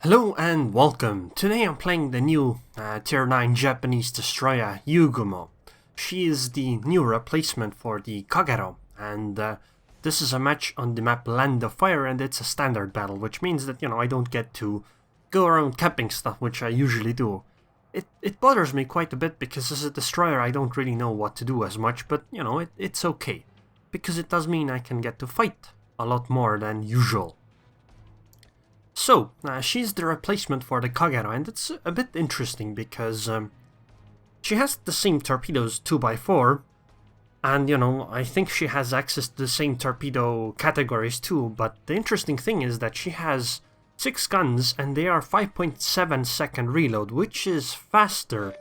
Hello and welcome. Today I'm playing the new Tier 9 Japanese destroyer Yugumo. She is the new replacement for the Kagerou, and this is a match on the map Land of Fire, and it's a standard battle, which means that, I don't get to go around camping stuff, which I usually do. It bothers me quite a bit because as a destroyer I don't really know what to do as much, but it's okay, because it does mean I can get to fight a lot more than usual. So, she's the replacement for the Kagerou, and it's a bit interesting because she has the same torpedoes 2x4, and I think she has access to the same torpedo categories too, but the interesting thing is that she has 6 guns and they are 5.7 second reload, which is faster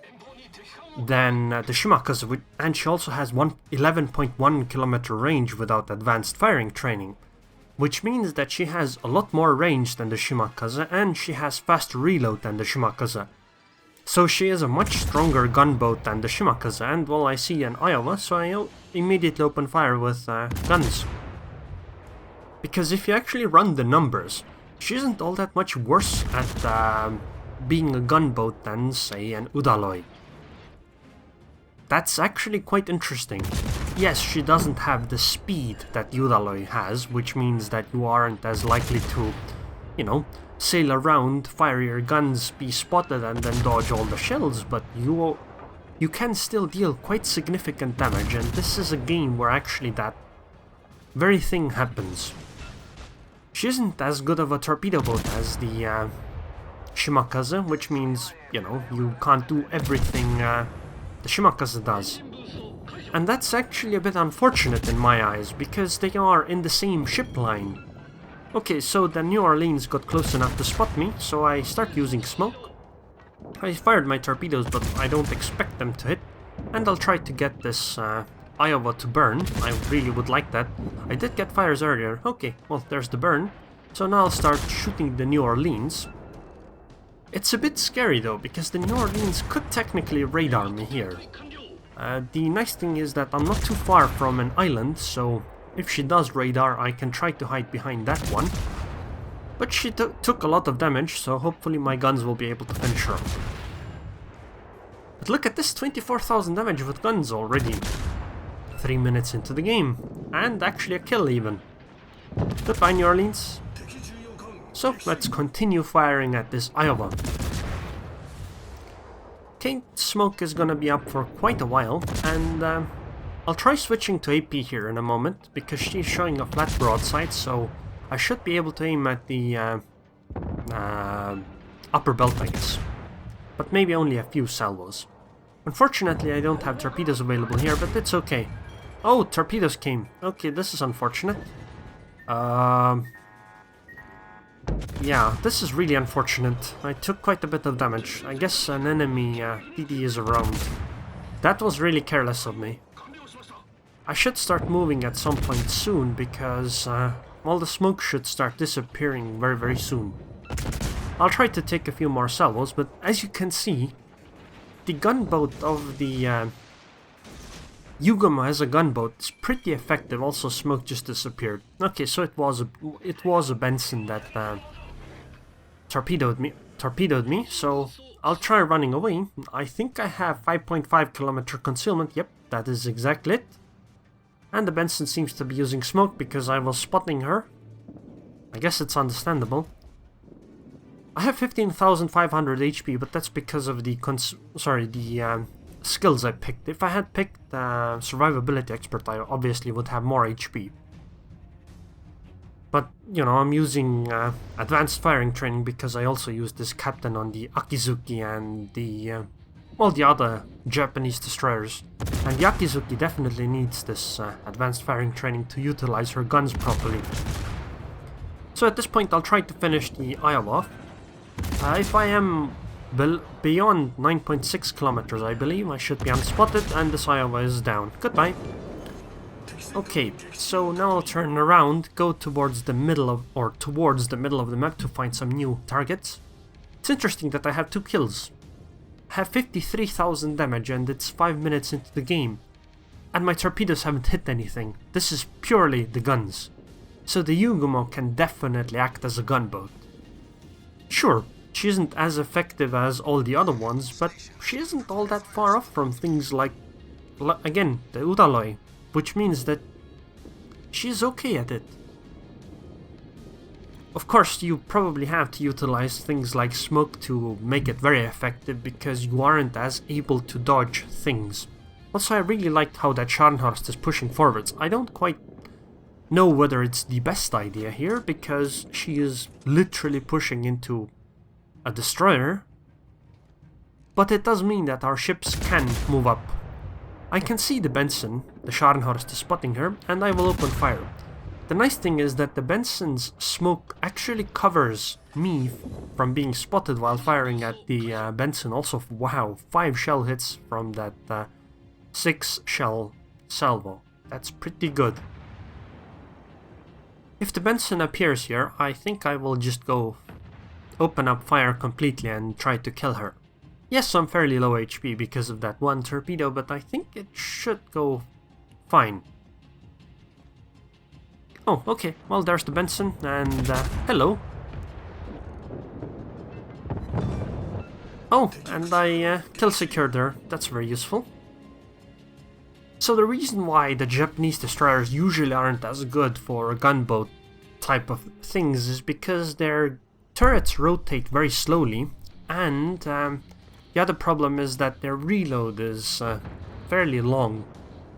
than the Shimakaze, and she also has 11.1 kilometer range without advanced firing training. Which means that she has a lot more range than the Shimakaze, and she has faster reload than the Shimakaze. So she is a much stronger gunboat than the Shimakaze, and well, I see an Iowa, so I immediately open fire with guns. Because if you actually run the numbers, she isn't all that much worse at being a gunboat than, say, an Udaloi. That's actually quite interesting. Yes, she doesn't have the speed that Udaloi has, which means that you aren't as likely to, sail around, fire your guns, be spotted and then dodge all the shells, but you can still deal quite significant damage, and this is a game where actually that very thing happens. She isn't as good of a torpedo boat as the Shimakaze, which means, you can't do everything the Shimakaze does. And that's actually a bit unfortunate in my eyes, because they are in the same ship line. Okay, so the New Orleans got close enough to spot me, so I start using smoke. I fired my torpedoes, but I don't expect them to hit, and I'll try to get this Iowa to burn. I really would like that. I did get fires earlier. Okay, well, there's the burn. So now I'll start shooting the New Orleans. It's a bit scary though, because the New Orleans could technically radar me here. The nice thing is that I'm not too far from an island, so if she does radar, I can try to hide behind that one. But she took a lot of damage, so hopefully my guns will be able to finish her. But look at this, 24,000 damage with guns already. 3 minutes into the game, and actually a kill even. Goodbye, New Orleans. So let's continue firing at this Iowa. Okay, smoke is gonna be up for quite a while, and I'll try switching to AP here in a moment, because she's showing a flat broadside, so I should be able to aim at the upper belt, I guess. But maybe only a few salvos. Unfortunately, I don't have torpedoes available here, but it's okay. Oh, torpedoes came. Okay, this is unfortunate. Yeah, this is really unfortunate. I took quite a bit of damage. I guess an enemy DD is around. That was really careless of me. I should start moving at some point soon, because all the smoke should start disappearing very, very soon. I'll try to take a few more salvos, but as you can see, the gunboat of the Yugumo as a gunboat is pretty effective. Also, smoke just disappeared. Okay, so it was a Benson that torpedoed me. So I'll try running away. I think I have 5.5 kilometer concealment. Yep, that is exactly it. And the Benson seems to be using smoke because I was spotting her. I guess it's understandable. I have 15,500 HP, but that's because of the skills I picked. If I had picked survivability expert, I obviously would have more HP. But, I'm using advanced firing training because I also use this captain on the Akizuki and the other Japanese destroyers. And the Akizuki definitely needs this advanced firing training to utilize her guns properly. So at this point I'll try to finish the Iowa. If I am beyond 9.6 kilometers, I believe, I should be unspotted, and this Iowa is down. Goodbye. Okay, so now I'll turn around, go towards the middle of the map to find some new targets. It's interesting that I have 2 kills. I have 53,000 damage, and it's 5 minutes into the game. And my torpedoes haven't hit anything. This is purely the guns. So the Yugumo can definitely act as a gunboat. Sure, Sure, she isn't as effective as all the other ones, but she isn't all that far off from things like, again, the Udaloi, which means that she's okay at it. Of course, you probably have to utilize things like smoke to make it very effective, because you aren't as able to dodge things. Also, I really liked how that Scharnhorst is pushing forwards. I don't quite know whether it's the best idea here, because she is literally pushing into a destroyer, but it does mean that our ships can move up. I can see the Benson, the Scharnhorst is spotting her, and I will open fire. The nice thing is that the Benson's smoke actually covers me from being spotted while firing at the Benson. Also, wow, 5 shell hits from that 6 shell salvo. That's pretty good. If the Benson appears here, I think I will just go open up fire completely and try to kill her. Yes, I'm fairly low HP because of that one torpedo, but I think it should go fine. Oh, okay, well, there's the Benson, and hello. Oh, and I kill secured her. That's very useful. So the reason why the Japanese destroyers usually aren't as good for gunboat type of things is because their turrets rotate very slowly, and the other problem is that their reload is fairly long,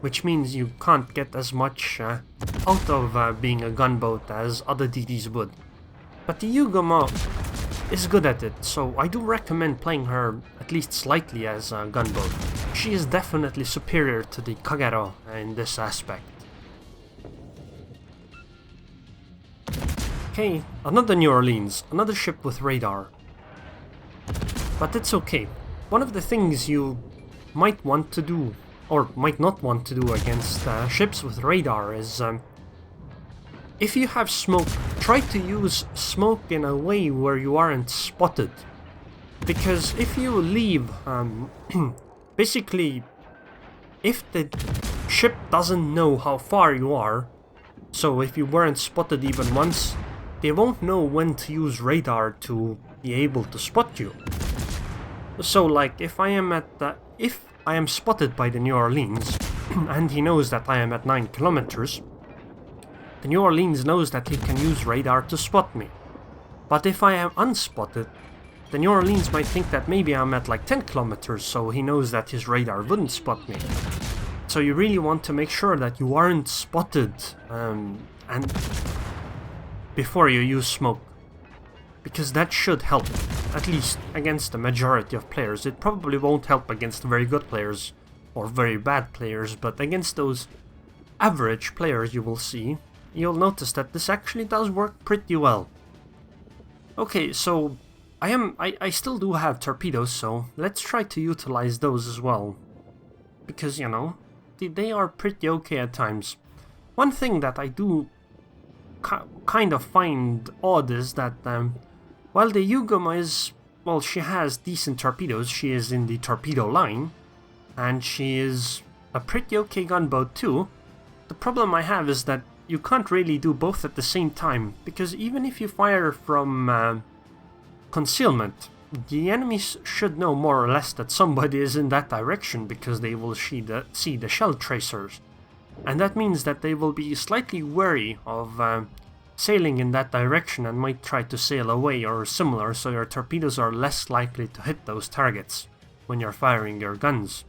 which means you can't get as much out of being a gunboat as other DDs would. But the Yugumo is good at it, so I do recommend playing her at least slightly as a gunboat. She is definitely superior to the Kagerou in this aspect. Okay, another New Orleans, another ship with radar. But it's okay. One of the things you might want to do, or might not want to do against ships with radar is, if you have smoke, try to use smoke in a way where you aren't spotted. Because if you leave, basically, if the ship doesn't know how far you are, so if you weren't spotted even once, they won't know when to use radar to be able to spot you. So like, if I am spotted by the New Orleans, and he knows that I am at 9 kilometers, the New Orleans knows that he can use radar to spot me. But if I am unspotted, the New Orleans might think that maybe I'm at like 10 kilometers, so he knows that his radar wouldn't spot me. So you really want to make sure that you aren't spotted and before you use smoke. Because that should help, at least against the majority of players. It probably won't help against very good players or very bad players, but against those average players you will see, you'll notice that this actually does work pretty well. Okay, so I still do have torpedoes, so let's try to utilize those as well. Because, you know, they are pretty okay at times. One thing that I do kind of find odd is that while the Yugumo is, well, she has decent torpedoes, she is in the torpedo line, and she is a pretty okay gunboat too. The problem I have is that you can't really do both at the same time, because even if you fire from concealment, the enemies should know more or less that somebody is in that direction, because they will see the shell tracers. And that means that they will be slightly wary of sailing in that direction and might try to sail away or similar, so your torpedoes are less likely to hit those targets when you're firing your guns.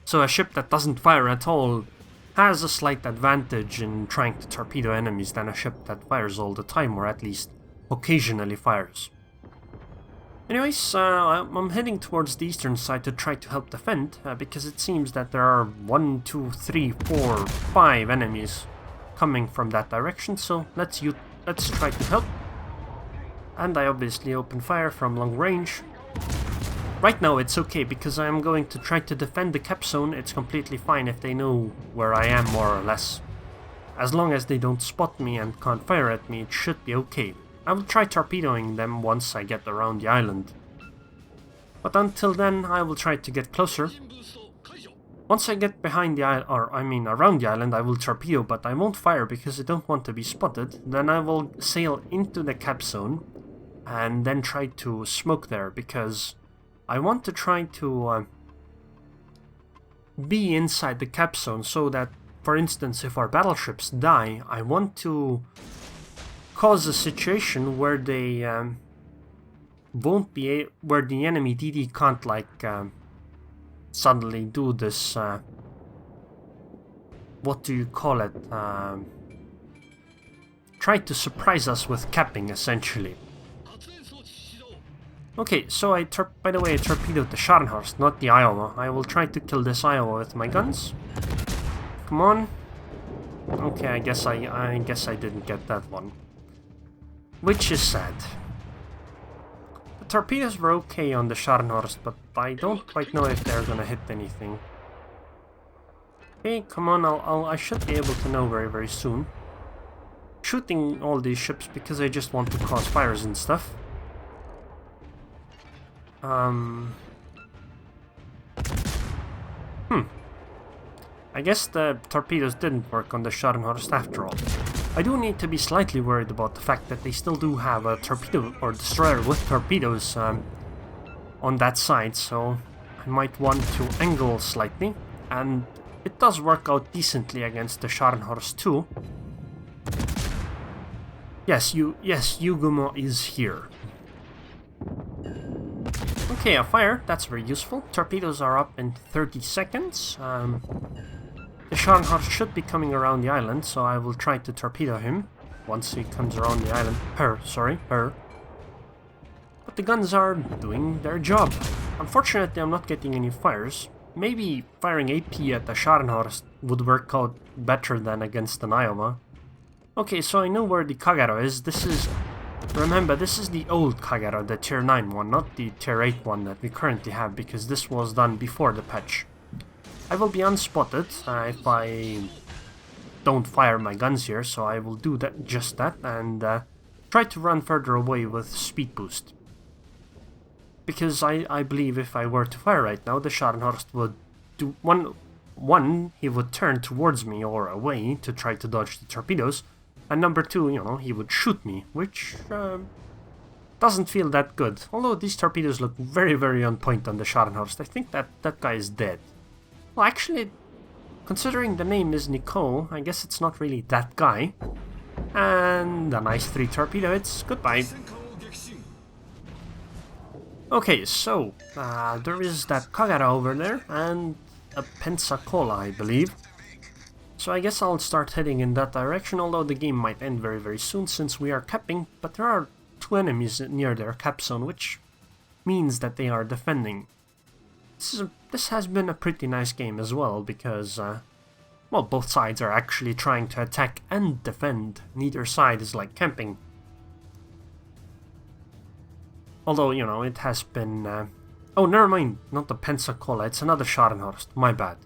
So a ship that doesn't fire at all has a slight advantage in trying to torpedo enemies than a ship that fires all the time, or at least occasionally fires. Anyways, I'm heading towards the eastern side to try to help defend, because it seems that there are 1, 2, 3, 4, 5 enemies coming from that direction, so let's try to help. And I obviously open fire from long range. Right now it's okay, because I am going to try to defend the cap zone. It's completely fine if they know where I am, more or less. As long as they don't spot me and can't fire at me, it should be okay. I will try torpedoing them once I get around the island. But until then, I will try to get closer. Once I get behind the island, or I mean around the island, I will torpedo, but I won't fire because I don't want to be spotted. Then I will sail into the cap zone, and then try to smoke there, because I want to try to be inside the cap zone so that, for instance, if our battleships die, I want to cause a situation where they won't be where the enemy DD can't like suddenly do this what do you call it, try to surprise us with capping, essentially. Okay, so by the way, I torpedoed the Scharnhorst, not the Iowa. I will try to kill this Iowa with my guns. Come on. Okay, I guess I didn't get that one, which is sad. The torpedoes were okay on the Scharnhorst, but I don't quite know if they're gonna hit anything. Okay, come on, I should be able to know very, very soon. Shooting all these ships because I just want to cause fires and stuff. I guess the torpedoes didn't work on the Scharnhorst after all. I do need to be slightly worried about the fact that they still do have a torpedo or destroyer with torpedoes on that side, so I might want to angle slightly, and it does work out decently against the Scharnhorst too. Yes, Yugumo is here. Okay, a fire, that's very useful. Torpedoes are up in 30 seconds. The Scharnhorst should be coming around the island, so I will try to torpedo him once he comes around the island. Her. But the guns are doing their job. Unfortunately, I'm not getting any fires. Maybe firing AP at the Scharnhorst would work out better than against an Iowa. Okay, so I know where the Kagerou is. Remember, this is the old Kagerou, the tier 9 one, not the tier 8 one that we currently have, because this was done before the patch. I will be unspotted if I don't fire my guns here, so I will do just that, and try to run further away with speed boost. Because I believe if I were to fire right now, the Scharnhorst would do one, he would turn towards me or away to try to dodge the torpedoes, and number 2, you know, he would shoot me, which doesn't feel that good. Although these torpedoes look very, very on point on the Scharnhorst. I think that guy is dead. Well, actually, considering the name is Nicole, I guess it's not really that guy. And a nice 3 torpedo hits. Goodbye. Okay, so there is that Kagerou over there and a Pensacola, I believe. So I guess I'll start heading in that direction, although the game might end very, very soon since we are capping, but there are 2 enemies near their cap zone, which means that they are defending. This has been a pretty nice game as well, because, well, both sides are actually trying to attack and defend. Neither side is like camping. Although, you know, it has been... Oh, never mind, not the Pensacola, it's another Scharnhorst, my bad.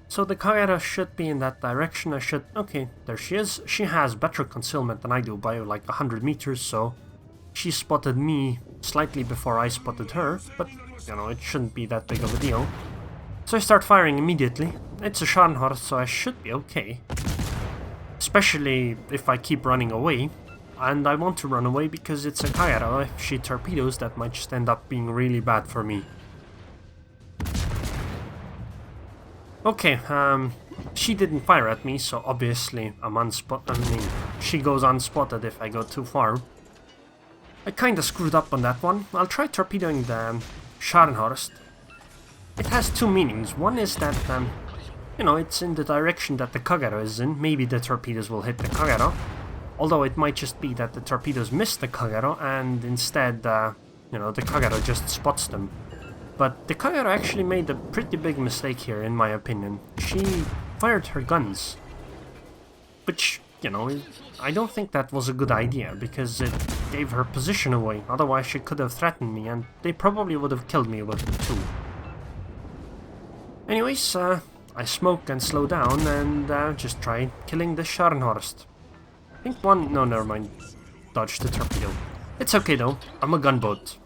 So the Kagerou should be in that direction. Okay, there she is. She has better concealment than I do by like 100 meters, so she spotted me slightly before I spotted her, but, you know, it shouldn't be that big of a deal. So I start firing immediately. It's a Scharnhorst, so I should be okay. Especially if I keep running away. And I want to run away because it's a Kagerou. If she torpedoes, that might just end up being really bad for me. Okay, she didn't fire at me, so obviously I'm she goes unspotted if I go too far. I kinda screwed up on that one. I'll try torpedoing the Scharnhorst. It has 2 meanings. One is that, you know, it's in the direction that the Kagerou is in. Maybe the torpedoes will hit the Kagerou. Although it might just be that the torpedoes miss the Kagerou and instead, you know, the Kagerou just spots them. But the Kagerou actually made a pretty big mistake here, in my opinion. She fired her guns. Which, you know, I don't think that was a good idea, because it gave her position away. Otherwise she could have threatened me, and they probably would have killed me with them too. Anyways, I smoke and slow down, and just try killing the Scharnhorst. I think one... no, never mind. Dodge the torpedo. It's okay though, I'm a gunboat.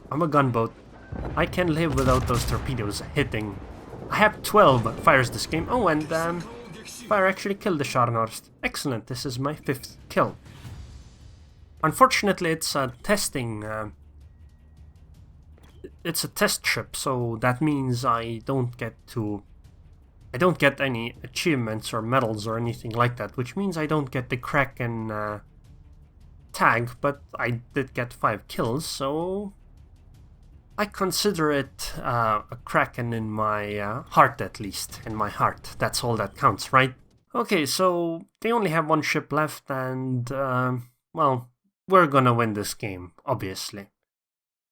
I can live without those torpedoes hitting. I have 12 fires this game. Oh, and fire actually killed the Scharnhorst. Excellent, this is my 5th kill. Unfortunately, it's a testing... it's a test ship, so that means I don't get any achievements or medals or anything like that, which means I don't get the Kraken tag, but I did get 5 kills, so I consider it a Kraken in my heart, at least. In my heart. That's all that counts, right? Okay, so they only have 1 ship left, and, well, we're gonna win this game, obviously.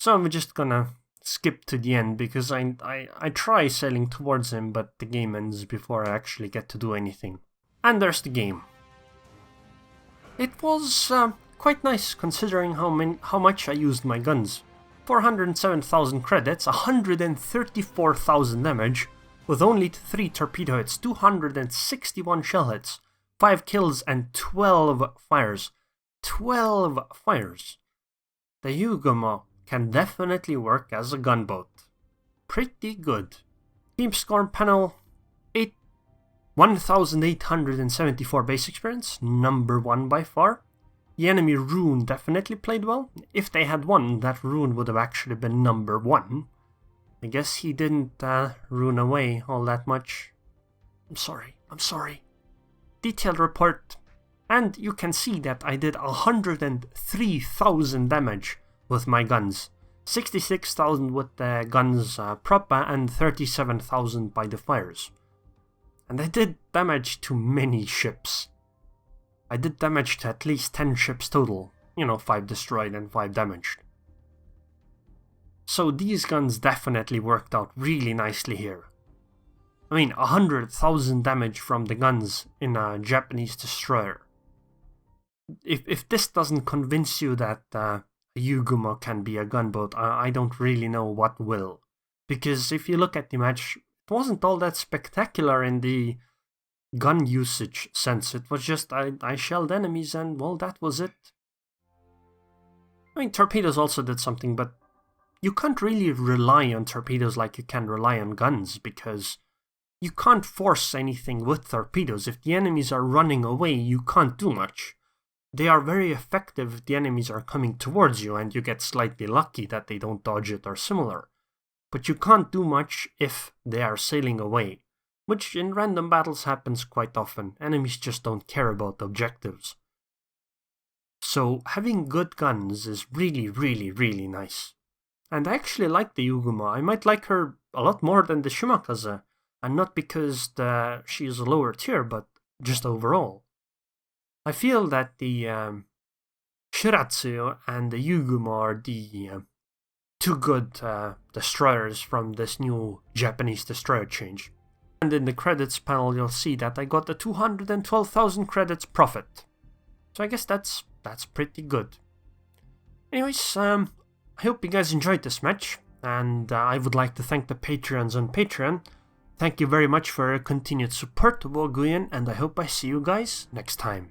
So I'm just gonna skip to the end, because I try sailing towards him, but the game ends before I actually get to do anything. And there's the game. It was quite nice, considering how much I used my guns. 407,000 credits, 134,000 damage, with only 3 torpedo hits, 261 shell hits, 5 kills and 12 fires. 12 fires! The Yugumo can definitely work as a gunboat. Pretty good. Team score panel, 1,874 base experience, number 1 by far. The enemy Rune definitely played well. If they had won, that Rune would have actually been number 1. I guess he didn't rune away all that much. I'm sorry. Detailed report. And you can see that I did 103,000 damage with my guns. 66,000 with the guns proper and 37,000 by the fires. And I did damage to many ships. I did damage to at least 10 ships total. 5 destroyed and 5 damaged. So these guns definitely worked out really nicely here. I mean, 100,000 damage from the guns in a Japanese destroyer. If this doesn't convince you that Yugumo can be a gunboat, I don't really know what will. Because if you look at the match, it wasn't all that spectacular in the gun usage sense. It was just I shelled enemies and, well, that was it. I mean, torpedoes also did something, but you can't really rely on torpedoes like you can rely on guns, because you can't force anything with torpedoes. If the enemies are running away, you can't do much. They are very effective if the enemies are coming towards you and you get slightly lucky that they don't dodge it or similar. But you can't do much if they are sailing away, which in random battles happens quite often. Enemies just don't care about objectives. So having good guns is really, really, really nice. And I actually like the Yugumo. I might like her a lot more than the Shimakaze, and not because she is a lower tier, but just overall. I feel that the Shiratsu and the Yugumo are the 2 good destroyers from this new Japanese destroyer change. And in the credits panel you'll see that I got the 212,000 credits profit. So I guess that's pretty good. Anyways, I hope you guys enjoyed this match, and I would like to thank the Patreons on Patreon. Thank you very much for your continued support to WoWS, and I hope I see you guys next time.